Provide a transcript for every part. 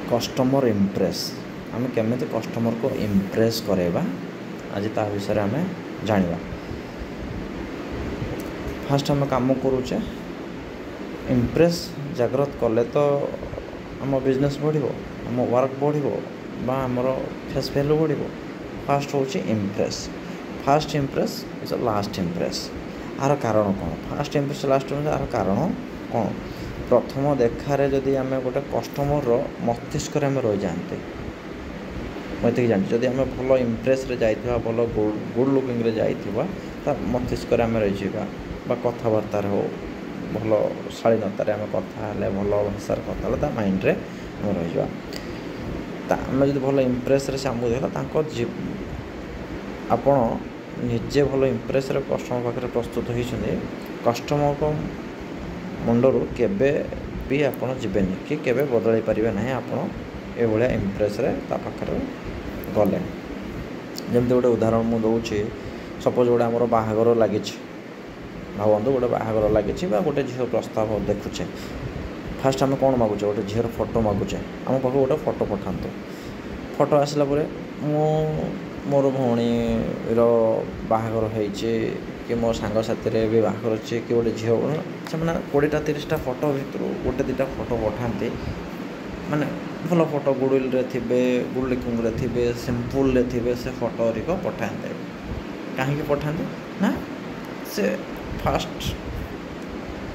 Customer impress आम केमी customer को इम्प्रेस करेबा आज ता विषय आम जाना। फास्ट आम काम करुचे इम्प्रेस जागृत कले तो आम बिजनेस बढ़ो आम वर्क बढ़ो आमर फेस वैल्यू बढ़ो। फास्ट हूँ impress first impress is last impress. आर कारण कौन फास्ट इम्प्रेस लास्ट आर कारण कौन प्रथम देखार जदि आम गोटे कस्टमर मस्तिष्क रही जाते मुझे जानते जदि आम भल इम्प्रेस जाइए भल गुड लुकिंग जा मस्तिष्क आम रही कथबार्तार हो भल शालीनतार आम कथा भल भाषार कथा माइंड रे आम रही आम जो भल इम्प्रेस से आमको देखा आपण निजे भल इम्प्रेस कस्टमर पाखे प्रस्तुत होती कस्टमर को मुंडरू केबे भी आपण जीवेनि कि केबे बदल पारे ना आपण ये इम्प्रेस पाखे गले। जमती गोटे उदाहरण मुझे दूसरी सपोज गोटे आमर बाहागर लगी भावतु गोटे बाहागर लगी गोटे झील प्रस्ताव देखुचे फास्ट आम कौन मागुचे गोटे झीर फोटो मागुचे आम पाख गोटे फोटो पठातु फोटो आसला मोर भौणीर बाहागर होइचे कि मो सांग साथी भी बाहागर अच्छे कि गोटे झील से 20-30 फोटो भितर गोटे 2टा फोटो पठाते माने भल फोटो गुडविल थे गुड लुकिंग थे सिंपल थे से फोटो रिक पठाते कहीं पठाते ना से फास्ट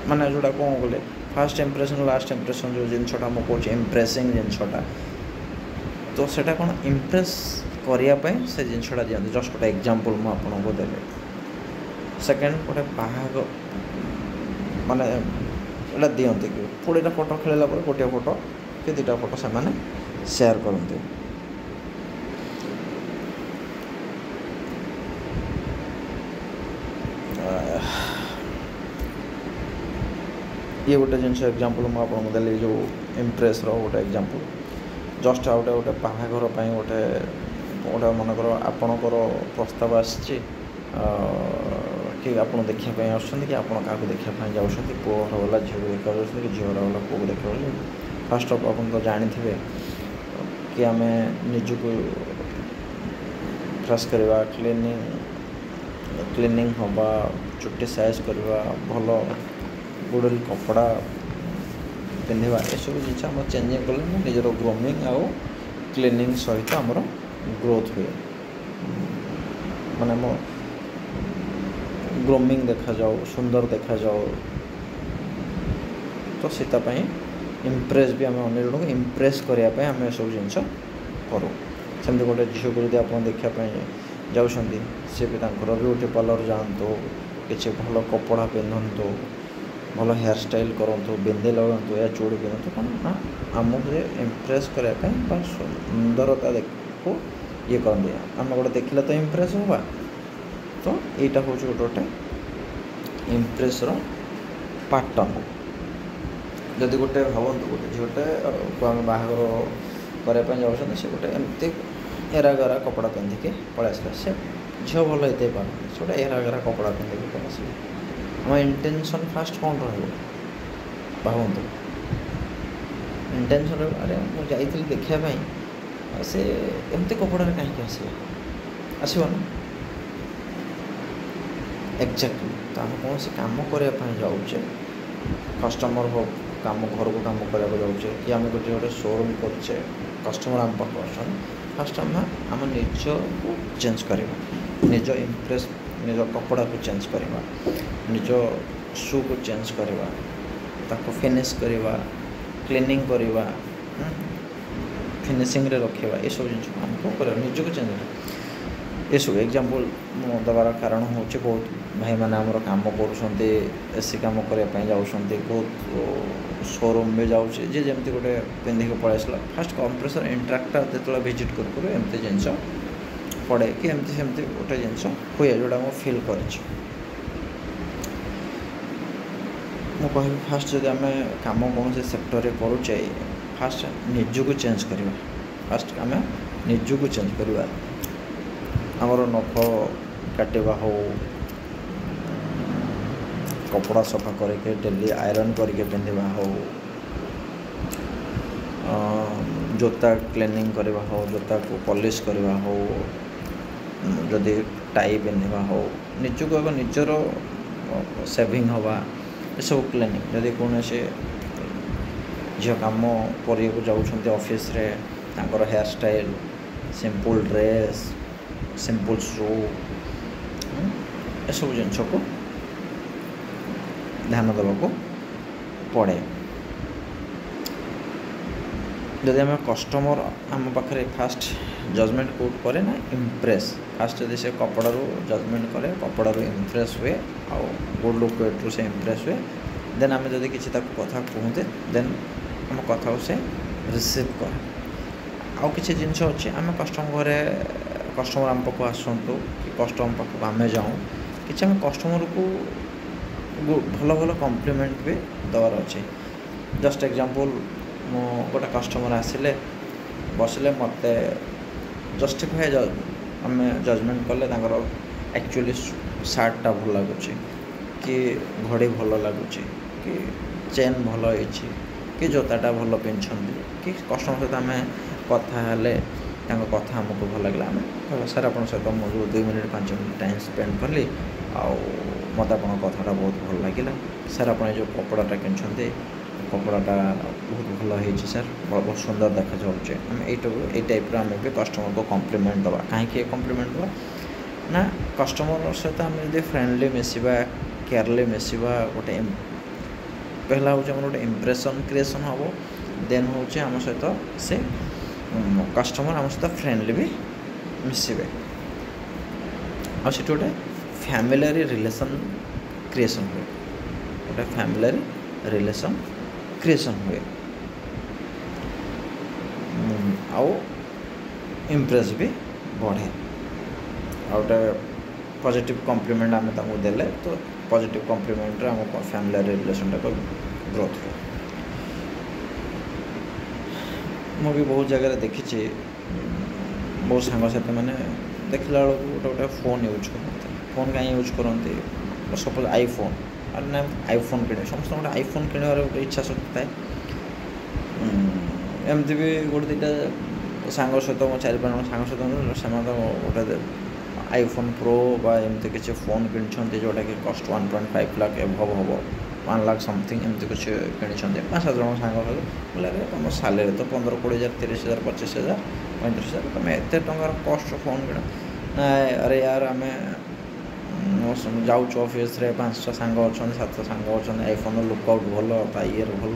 माने जोड़ा कौन बोले फास्ट इम्प्रेशन लास्ट इम्प्रेशन जो जिनसा मुझे कौन इम्प्रेसिंग जिनसा तो सेटा कौन इम्प्रेस करने से जिनसा दिखते जस्ट गोटे एग्जांपल मुझे देली सेकेंड गोटे बाहाग माने एटा दिखते कि 20टा फोटो खेलला गोटे फोटो कि 2टा फोटो से माने शेयर करते ये गोटे जिन एग्जांपल मुझे देली जो इम्प्रेस गोटे एग्जांपल जस्ट आउटे गोटे बाहागर गोटे गोटे मनकर आपणकर प्रस्ताव आसी कि आप देखापी आसुँच कि आप देखापी जाऊँच पुओ घर वाला झील को देखा जाऊँ कि झील वाला पुओ को देखा फास्ट आप तो जानी कि आम निजक फ्रेश करवा क्लीनिंग हवा चुट्टी साइज करवा भल गुडल कपड़ा पिंधा यू जिन आम चेंजिंग कले निजर ग्रोमिंग आउ क्लीनिंग सहित आमर ग्रोथ हुए माने मो ग्रोमिंग देखा जाओ सुंदर देखा जाओ तो सीतापाई इम्प्रेस भी आम अन्य जन को इम्प्रेस करने आम सब जिन करूँ सेमती गोटे झील को जब आप देखापी जाऊँगी सी भी ब्यूटी पार्लर जातु कि भल कपड़ा पिंधतु भल हेयर स्टाइल करूँ बिंदी लगातु या चूड़ी पिंधतु कौन ना आमको इम्प्रेस करने सुंदरता को ये करते आम गोटे देखला तो इम्प्रेस होगा तो यहाँ हूँ गोटे गोटे इम्प्रेस पैटर्न जदि गोटे भावतु गोटे झीलटे को आम बाहागर करने जाऊँ से गोटे एमती एरागरा कपड़ा पिंधिकी पलि आसला से झील भल होते पारे से गोटे एरागरा कपड़ा पिंधिकी पलि आस आम इंटेंशन फास्ट कौन भावतु इंटेंशन अरे मुझे देखापी से एमती कपड़ा कहीं आसला ना एक्जाक्टली तो आम कौन से कम करने जाऊे कस्टमर हो कम घर को कम करने जाऊे कि आम गोटे गोटे शोरूम करे कस्टमर आम पास फास्ट आम निज को चेंज करवा निज इम्प्रेस निज कपड़ा को चेंज करवा निज शू को चेंज करवा ताको फिनिश करवा क्लीनिंग करवा फिनिशिंग रे रखा ये सब जिन आमको कर निज को चेंज ये सब एग्जांपल देवार कारण हूँ बहुत भाई मैंने आमर कम कर एसी कम करने जाऊँच बहुत शोरूम भी जाऊँचे जी जमी गोटे पिंधिक पलि आसला फास्ट कंप्रेसर इंट्राक्टर जो भिजिट करूँ एमती जिनस पड़े कि एमती सेमती गोटे जिनस हुए जोटा मुझे फिल कर कह फास्ट जब आम कम कौन से सेक्टर में करुचे फास्ट निजक चेंज करवा फास्ट आम निजक चेंज करवा आमर नख काटवा हो कपड़ा सफा करके डेली आयरन करके पिंधा हो जोता क्लीनिंग करवा हो, जोता को पॉलिश करवा हो, जदि टाई पिंधा हो, निजक एक निजर सेविंग हवा ये सब क्लीनिंग। जदि कौन से झील कम को जाऊँ ऑफिस रे तांकर hairstyle, simple dress, simple shoe, ये सब जिनस को ध्यान देवाक पड़े। जदि आम कस्टमर आम पाखे फास्ट जजमेंट कोट करे ना इम्प्रेस, फास्ट जदि से कपड़ारू जजमेंट करे, कपड़ारू इम्प्रेस हुए आउ गुड लुक वेट्रु से इम्प्रेस हुए, देन आम जदि किसी कथा कहते देन आम कथा से रिसीव करे। आउ किसी जिनस अच्छे आम कस्टमर घरे कस्टमर आम पाक आसतु कि कस्टमर पाक आम जाऊँ कि आम कस्टमर को भल भल कम्प्लीमेंट भी दबार अच्छे। जस्ट एग्जांपल मो गोटे कस्टमर आसिले बसिले मत जस्टिफाए आम जजमेंट कले एक्चुअली सार्टटा भल लगुच कि घड़ी भल लगुच कि चेन भल होती कि जोताटा भल पिंधि कि कस्टमर सहित आम कथा हेले कथा आमको भल लगे आम सर आप सहित मुझे 2 मिनट 5 मिनट टाइम स्पेंड कली मत आप कथाटा बहुत भल लगे सर आप जो कपड़ाटा कि कपड़ाटा बहुत भल होती सर बहुत सुंदर देखा जाऊे। आम ये टाइप आम भी कस्टमर को कम्प्लीमेंट दवा कहीं कम्प्लीमेंट दवा ना कस्टमर सहित आम जो फ्रेंडली मिसवा केयरली मिसवा गोटे पहला हूँ गोटे इम्प्रेशन क्रिएशन हम देन हूँ आम सहित से कस्टमर आम सहित फ्रेंडली भी मिसवे आठ गोटे फैमिली रिलेशन क्रिएशन हुए, गोटे फैमिली रिलेशन क्रिएशन हुए आउ इम्प्रेस भी बढ़े। गोटे पॉजिटिव कॉम्प्लीमेंट आम देले तो पॉजिटिव कॉम्प्लीमेंट आम फैमिली रिलेशन टाक ग्रोथ हुए। मुझे बहुत जगह देखी बहुत सांगसाथी मैंने देखला बेलू गोटे गोटे फोन यूज करते, फोन कहीं यूज करते सपोज आईफोन और ना आईफोन किणे समस्त गोटे आईफोन किणवार गोटे इच्छा शक्ति थाए। एमती भी गोटे दुटा सांग सहित मो 4-5 सांग सहित से गोटे आईफोन प्रो बा एमती किसी फोन कि जोटा कि कस्ट 1.5 लाख एभव हम 1 लाख समथिंग एमती कुछ कि 5-7 जन सांग बोले तुम सालेरी तो 15-20 हज़ार 30,000 25,000 35,000 तुम एत टकर कस्ट फोन किण ना अरे यार आम जाऊँ ऑफिस रे 5टा सांग अच्छा 7टा सांग अच्छा आईफोन लुकआउट भल ईयर भल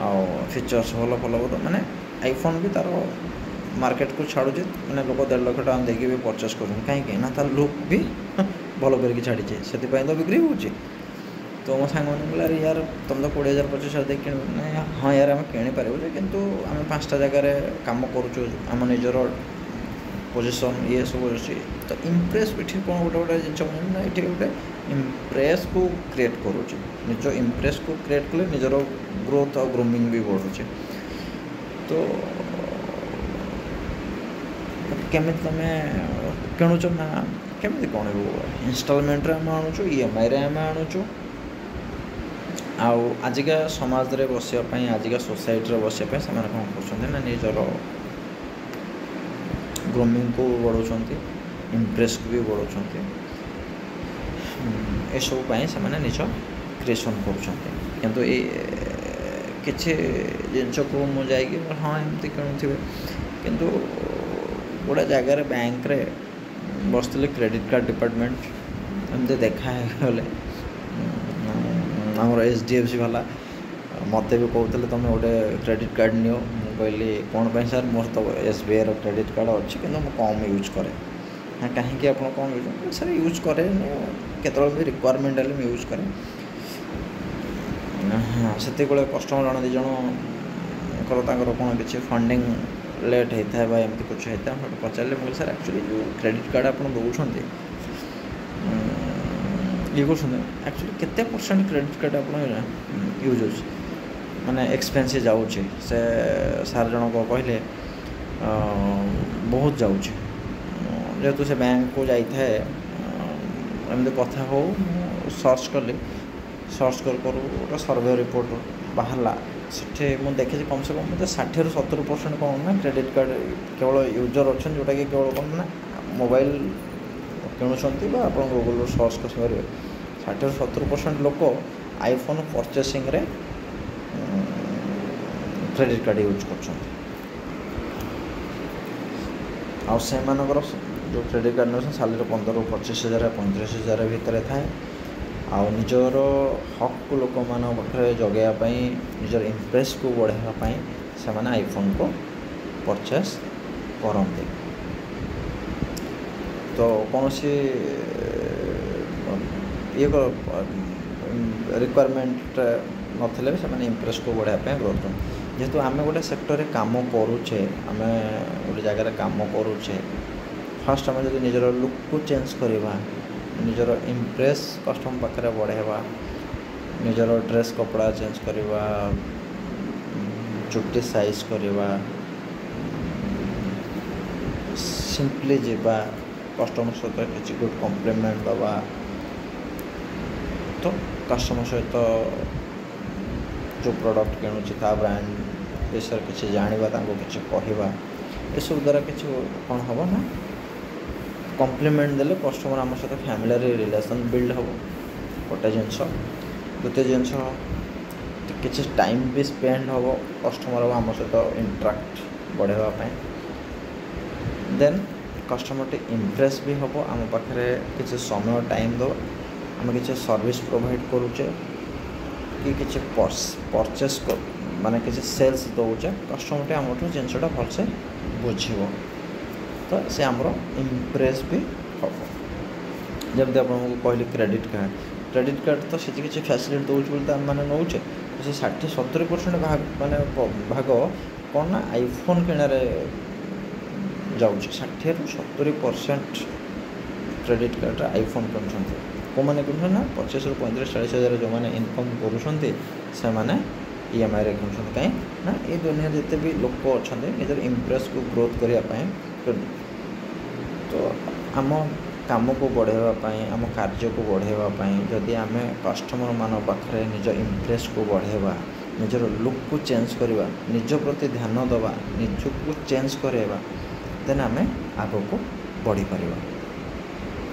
आ फीचर्स भल भल माने आईफोन भी तार मार्केट को छाड़ू मैंने लोक 1.5 लाख टका देखिए भी परचेस कर कहीं ना तार लुक भी भल करके छाड़ीचे से तो बिक्री हो। तो मो सांग मैंने बोला यार तुम तो 20,000 25,000 देख कि हाँ यार आम किपर कितु आम 5टा जगार कम करुँ निजर पोजिशन ये सब अच्छी तो इम्प्रेस भी कौन गोटे गोटे जिन ना ये गोटे इम्प्रेस को क्रिएट करुचे निज इम्प्रेस को क्रिएट कले निजर ग्रोथ और ग्रूमिंग भी बढ़ुचे। तो केमी तुम किणुच ना केमी कौन इनस्टॉलमेंट आम आणुचु EMI रे आम आणुचु आजिका समाज रे बसापी आजिका सोसाइटी बसापी से कौन कर निजर ग्रूमिंग को बढ़ाऊँ इम्प्रेस को भी बढ़ाऊँ यू से निज क्रिएशन कर किसी जिनस को मुझे हाँ एमती किणुवे किंतु गोटे जगार बैंक रे बसते क्रेडिट कार्ड डिपार्टमेंट एमती देखा गले आम HDFC वाला मत भी कहते तुम गोटे क्रेडिट कार्ड नियो कहली कौन पर सर मोर तो SBI क्रेडिट कार्ड अच्छी कि कम यूज कै हाँ कहीं आप कौन यूज सर यूज कै केत भी रिक्वायरमेंट है यूज कै हाँ से कस्टमर जन 2 जन कौन किसी फंडिंग लेट होता है एमती कुछ होता है पचारे मुझे सर एक्चुअली जो क्रेडिट कार्ड आप दौरान ये एक्चुअली केते % क्रेडिट कार्ड आप यूज हो माने एक्सपेंस जाऊँचे से सार जन को कहले बहुत जाऊँचे जेहेतु से बैंक को जाए एमती कथा हो सर्च कली सर्च कर सर्वे रिपोर्ट बाहरला ସେଠି ମୁଁ ଦେଖିଛି କମ୍ ସେ କମ୍ ମୋତେ 60-70% କ'ଣ ନା କ୍ରେଡ଼ିଟ୍ କାର୍ଡ଼ କେବଳ ୟୁଜର୍ ଅଛନ୍ତି ଯେଉଁଟାକି କେବଳ କ'ଣ ନା ମୋବାଇଲ କିଣୁଛନ୍ତି ବା ଆପଣ ଗୁଗଲରୁ ସର୍ଚ୍ଚ କରିପାରିବେ 60-70% ଲୋକ ଆଇଫୋନ୍ ପରଚେସିଂରେ କ୍ରେଡ଼ିଟ୍ କାର୍ଡ଼ ୟୁଜ୍ କରୁଛନ୍ତି। ଆଉ ସେମାନଙ୍କର ଯେଉଁ କ୍ରେଡ଼ିଟ୍ କାର୍ଡ଼ ନେଉଛନ୍ତି ସାଲେରୀ 15-25 ହଜାର 35 ହଜାର ଭିତରେ ଥାଏ। ଆଉ ନିଜର ହକ୍କୁ ଲୋକମାନଙ୍କ ପାଖରେ ଜଗାଇବା ପାଇଁ ନିଜର ଇମ୍ପ୍ରେସ୍କୁ ବଢ଼ାଇବା ପାଇଁ ସେମାନେ ଆଇଫୋନ୍କୁ ପରଚେସ୍ କରନ୍ତି। ତ କୌଣସି ରିକ୍ୱାରମେଣ୍ଟ ନଥିଲେ ବି ସେମାନେ ଇମ୍ପ୍ରେସ୍କୁ ବଢ଼ାଇବା ପାଇଁ ଗ୍ରୋଥ୍ କରନ୍ତି। ଯେହେତୁ ଆମେ ଗୋଟେ ସେକ୍ଟରରେ କାମ କରୁଛେ, ଆମେ ଗୋଟେ ଜାଗାରେ କାମ କରୁଛେ, ଫାର୍ଷ୍ଟ ଆମେ ଯଦି ନିଜର ଲୁକ୍କୁ ଚେଞ୍ଜ କରିବା, ନିଜର ଇମ୍ପ୍ରେସ୍ କଷ୍ଟମର୍ ପାଖରେ ବଢ଼ାଇବା, ନିଜର ଡ୍ରେସ୍ କପଡ଼ା ଚେଞ୍ଜ କରିବା, ଚୁଟି ସାଇଜ୍ କରିବା, ସିମ୍ପଲି ଯିବା, କଷ୍ଟମର୍ ସହିତ କିଛି ଗୁଡ୍ କମ୍ପ୍ଲିମେଣ୍ଟ ଦେବା, ତ କଷ୍ଟମର୍ ସହିତ ଯେଉଁ ପ୍ରଡ଼କ୍ଟ କିଣୁଛି ତା ବ୍ରାଣ୍ଡ ବିଷୟରେ କିଛି ଜାଣିବା, ତାଙ୍କୁ କିଛି କହିବା, ଏସବୁ ଦ୍ୱାରା କିଛି କ'ଣ ହେବ ନା କମ୍ପ୍ଲିମେଣ୍ଟ ଦେଲେ କଷ୍ଟମର୍ ଆମ ସହିତ ଫ୍ୟାମିଲିଆର ରିଲେସନ୍ ବିଲ୍ଡ ହେବ ଗୋଟେ ଜିନିଷ। ଦ୍ୱିତୀୟ ଜିନିଷ କିଛି ଟାଇମ୍ ବି ସ୍ପେଣ୍ଡ ହେବ କଷ୍ଟମର୍ ଆମ ସହିତ ଇଣ୍ଟରାକ୍ଟ ବଢ଼ାଇବା ପାଇଁ। ଦେନ୍ କଷ୍ଟମର୍ଟି ଇମ୍ପ୍ରେସ୍ ବି ହେବ, ଆମ ପାଖରେ କିଛି ସମୟ ଟାଇମ୍ ଦେବ, ଆମେ କିଛି ସର୍ଭିସ୍ ପ୍ରୋଭାଇଡ଼ କରୁଛେ କି କିଛି ପରଚେସ୍ ମାନେ କିଛି ସେଲ୍ସ ଦେଉଛେ, କଷ୍ଟମର୍ଟି ଆମଠୁ ଜିନିଷଟା ଭଲସେ ବୁଝିବ, ତ ସେ ଆମର ଇମ୍ପ୍ରେସ୍ ବି ହେବ। ଯେମିତି ଆପଣଙ୍କୁ କହିଲି କ୍ରେଡ଼ିଟ୍ କାର୍ଡ଼ ତ ସେଠି କିଛି ଫ୍ୟାସିଲିଟି ଦେଉଛି ବୋଲି ତ ଆମେମାନେ ନେଉଛେ, ସେ 60-70% ଭାଗ କ'ଣ ନା ଆଇଫୋନ୍ କିଣାରେ ଯାଉଛି। 60-70% କ୍ରେଡ଼ିଟ୍ କାର୍ଡ଼ରେ ଆଇଫୋନ୍ କିଣୁଛନ୍ତି। କେଉଁମାନେ କିଣୁଛନ୍ତି ନା 25-35-40 ହଜାର ଯେଉଁମାନେ ଇନକମ୍ କରୁଛନ୍ତି ସେମାନେ EMIରେ କିଣୁଛନ୍ତି। କାହିଁ ନା ଏ ଦୁନିଆରେ ଯେତେ ବି ଲୋକ ଅଛନ୍ତି ନିଜର ଇମ୍ପ୍ରେସ୍କୁ ଗ୍ରୋଥ୍ କରିବା ପାଇଁ, ତ ଆମ କାମକୁ ବଢ଼ାଇବା ପାଇଁ, ଆମ କାର୍ଯ୍ୟକୁ ବଢ଼ାଇବା ପାଇଁ ଯଦି ଆମେ କଷ୍ଟମର୍ମାନଙ୍କ ପାଖରେ ନିଜ ଇମ୍ପ୍ରେସ୍କୁ ବଢ଼ାଇବା, ନିଜର ଲୁକ୍କୁ ଚେଞ୍ଜ କରିବା, ନିଜ ପ୍ରତି ଧ୍ୟାନ ଦେବା, ନିଜକୁ ଚେଞ୍ଜ କରାଇବା, ଦେନ୍ ଆମେ ଆଗକୁ ବଢ଼ିପାରିବା।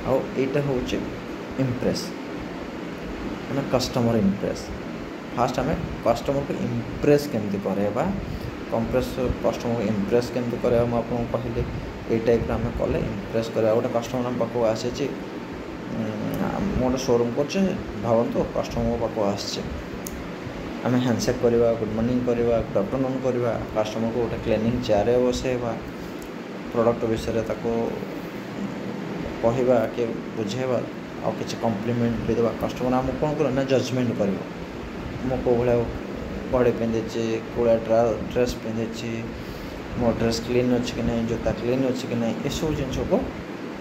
ଆଉ ଏଇଟା ହେଉଛି ଇମ୍ପ୍ରେସ୍, ମାନେ କଷ୍ଟମର୍ ଇମ୍ପ୍ରେସ୍। ଫାର୍ଷ୍ଟ ଆମେ କଷ୍ଟମର୍କୁ ଇମ୍ପ୍ରେସ୍ କେମିତି କରାଇବା, କଷ୍ଟମର୍କୁ ଇମ୍ପ୍ରେସ୍ କେମିତି କରାଇବା ମୁଁ ଆପଣଙ୍କୁ କହିଲି। ଏଇ ଟାଇପ୍ର ଆମେ କଲେ ଇମ୍ପ୍ରେସ୍ କରିବା। ଗୋଟେ କଷ୍ଟମର୍ ଆମ ପାଖକୁ ଆସିଛି, ମୁଁ ଗୋଟେ ସୋରୁମ୍ କରୁଛି, ଭାବନ୍ତୁ କଷ୍ଟମର୍ ମୋ ପାଖକୁ ଆସିଛି, ଆମେ ହ୍ୟାଣ୍ଡସେକ୍ କରିବା, ଗୁଡ଼୍ ମର୍ଣ୍ଣିଂ କରିବା, ଗୁଡ଼୍ ଆଫ୍ଟରନୁନ୍ କରିବା, କଷ୍ଟମର୍କୁ ଗୋଟେ କ୍ଲିନିଂ ଚେୟାରରେ ବସାଇବା, ପ୍ରଡ଼କ୍ଟ ବିଷୟରେ ତାକୁ କହିବା କି ବୁଝାଇବା, ଆଉ କିଛି କମ୍ପ୍ଲିମେଣ୍ଟ ବି ଦେବା। କଷ୍ଟମର୍ ଆମକୁ କ'ଣ କରିବ ନା ଜଜମେଣ୍ଟ କରିବ, ମୁଁ କେଉଁ ଭଳିଆ ବଡ଼ି ପିନ୍ଧିଛି, କେଉଁ ଭଳିଆ ଡ୍ରେସ୍ ପିନ୍ଧିଛି, ମୋ ଡ୍ରେସ୍ କ୍ଲିନ୍ ଅଛି କି ନାହିଁ, ଜୋତା କ୍ଲିନ୍ ଅଛି କି ନାହିଁ, ଏସବୁ ଜିନିଷକୁ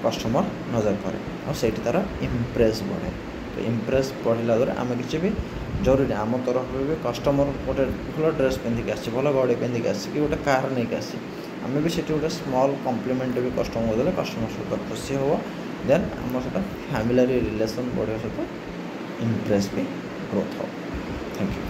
କଷ୍ଟମର୍ ନଜର କରେ ଆଉ ସେଇଠି ତା'ର ଇମ୍ପ୍ରେସ୍ ବଢ଼େ। ତ ଇମ୍ପ୍ରେସ୍ ବଢ଼ିଲା ଦ୍ୱାରା ଆମେ କିଛି ବି ଜରୁରୀ ଆମ ତରଫରୁ ବି କଷ୍ଟମର୍ ଗୋଟେ ଭଲ ଡ୍ରେସ୍ ପିନ୍ଧିକି ଆସିଛି, ଭଲ ବଡ଼ି ପିନ୍ଧିକି ଆସିଛି, କି ଗୋଟେ କାର୍ ନେଇକି ଆସିଛି, ଆମେ ବି ସେଠି ଗୋଟେ ସ୍ମଲ୍ କମ୍ପ୍ଲିମେଣ୍ଟ ବି କଷ୍ଟମର୍କୁ ଦେଲେ କଷ୍ଟମର୍ ସହିତ ଖୁସି ହେବ। ଦେନ୍ ଆମ ସହିତ ଫ୍ୟାମିଲିଆର ରିଲେସନ୍ ବଢ଼ିବା ସହିତ ଇମ୍ପ୍ରେସ୍ ବି ଗ୍ରୋଥ୍ ହେବ। Thank you.